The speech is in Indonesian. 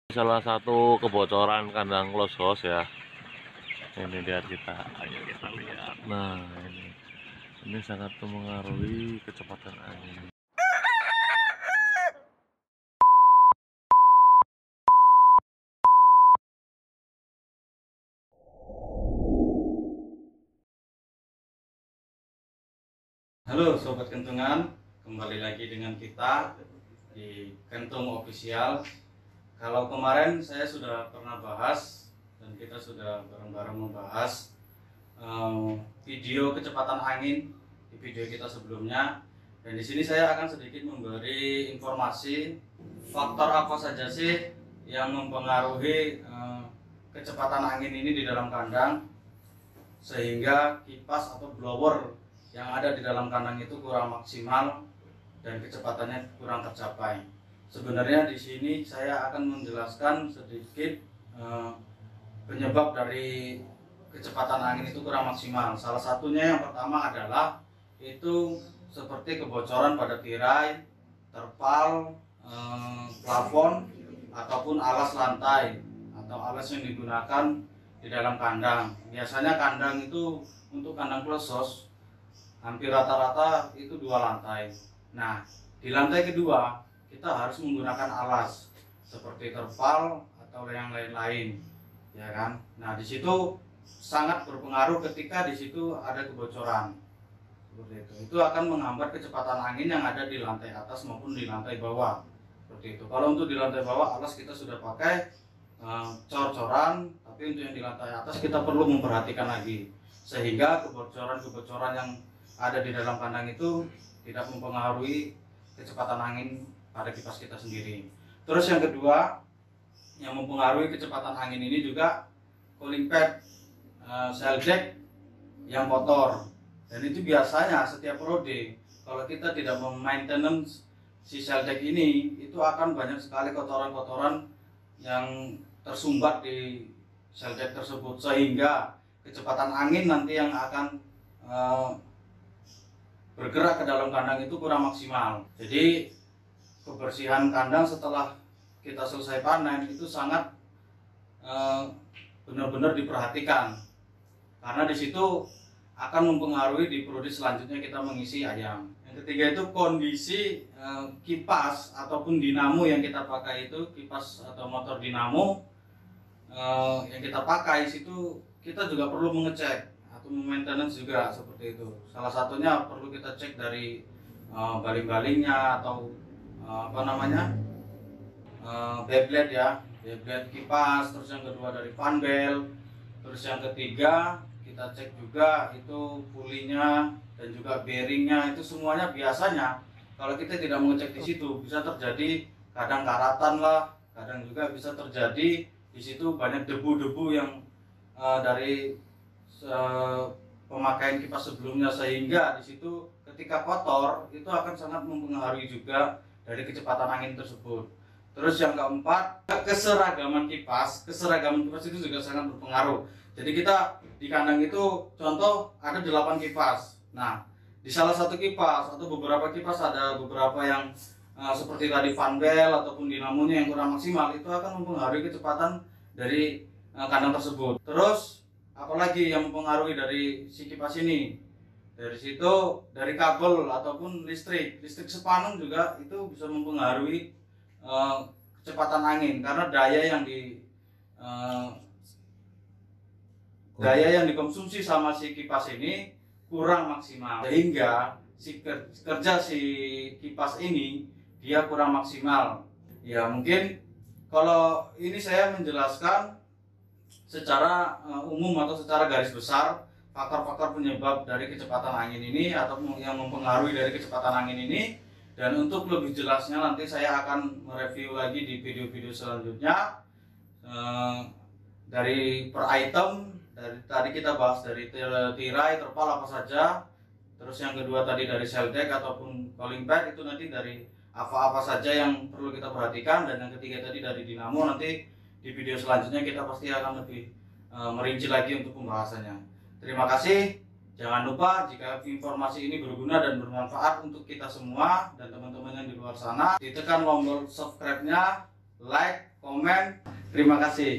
Salah satu kebocoran kandang close house ya. Ini lihat kita, ayo kita lihat. Nah ini sangat mempengaruhi kecepatan angin. Halo Sobat Kentungan, kembali lagi dengan kita di Kentung Official. Kalau kemarin saya sudah pernah bahas dan kita sudah bareng-bareng membahas video kecepatan angin di video kita sebelumnya. Dan di sini saya akan sedikit memberi informasi faktor apa saja sih yang mempengaruhi kecepatan angin ini di dalam kandang sehingga kipas atau blower yang ada di dalam kandang itu kurang maksimal dan kecepatannya kurang tercapai. Sebenarnya di sini saya akan menjelaskan sedikit penyebab dari kecepatan angin itu kurang maksimal. Salah satunya yang pertama adalah itu seperti kebocoran pada tirai, terpal, plafon ataupun alas lantai atau alas yang digunakan di dalam kandang. Biasanya kandang itu untuk kandang close house hampir rata-rata itu 2 lantai. Nah, di lantai kedua kita harus menggunakan alas seperti terpal atau yang lain-lain, ya kan? Nah, di situ sangat berpengaruh ketika di situ ada kebocoran. Seperti itu. Itu akan menghambat kecepatan angin yang ada di lantai atas maupun di lantai bawah. Seperti itu. Kalau untuk di lantai bawah alas kita sudah pakai cor-coran, tapi untuk yang di lantai atas kita perlu memperhatikan lagi sehingga kebocoran-kebocoran yang ada di dalam kandang itu tidak mempengaruhi kecepatan angin pada kipas kita sendiri. Terus yang kedua yang mempengaruhi kecepatan angin ini juga cooling pad shell deck yang kotor, dan itu biasanya setiap periode kalau kita tidak memaintenance si shell deck ini itu akan banyak sekali kotoran-kotoran yang tersumbat di shell deck tersebut sehingga kecepatan angin nanti yang akan bergerak ke dalam kandang itu kurang maksimal. Jadi kebersihan kandang setelah kita selesai panen itu sangat benar-benar diperhatikan karena di situ akan mempengaruhi di periode selanjutnya kita mengisi ayam. Yang ketiga itu kondisi kipas ataupun dinamo yang kita pakai, itu kipas atau motor dinamo yang kita pakai situ kita juga perlu mengecek atau maintenance juga seperti itu. Salah satunya perlu kita cek dari baling-balingnya atau beblade ya, beblade kipas. Terus yang kedua dari fan belt. Terus yang ketiga kita cek juga itu pulinya dan juga bearingnya. Itu semuanya biasanya kalau kita tidak mengecek di situ bisa terjadi kadang karatan lah, kadang juga bisa terjadi di situ banyak debu-debu yang dari pemakaian kipas sebelumnya, sehingga di situ ketika kotor itu akan sangat mempengaruhi juga dari kecepatan angin tersebut. Terus yang keempat, keseragaman kipas itu juga sangat berpengaruh. Jadi kita di kandang itu contoh ada 8 kipas. Nah, di salah satu kipas atau beberapa kipas ada beberapa yang seperti tadi fan belt ataupun dinamonya yang kurang maksimal, itu akan mempengaruhi kecepatan dari kandang tersebut. Terus apalagi yang mempengaruhi dari si kipas ini? Dari situ dari kabel ataupun listrik sepanung juga itu bisa mempengaruhi kecepatan angin karena daya yang dikonsumsi sama si kipas ini kurang maksimal sehingga kerja si kipas ini dia kurang maksimal. Ya mungkin kalau ini saya menjelaskan secara umum atau secara garis besar faktor-faktor penyebab dari kecepatan angin ini atau yang mempengaruhi dari kecepatan angin ini. Dan untuk lebih jelasnya nanti saya akan mereview lagi di video-video selanjutnya dari per item. Dari tadi kita bahas dari tirai, terpal apa saja. Terus yang kedua tadi dari shell deck ataupun cooling pad, itu nanti dari apa-apa saja yang perlu kita perhatikan. Dan yang ketiga tadi dari dinamo, nanti di video selanjutnya kita pasti akan lebih merinci lagi untuk pembahasannya. Terima kasih. Jangan lupa jika informasi ini berguna dan bermanfaat untuk kita semua dan teman-teman yang di luar sana, ditekan tombol subscribe-nya, like, komen. Terima kasih.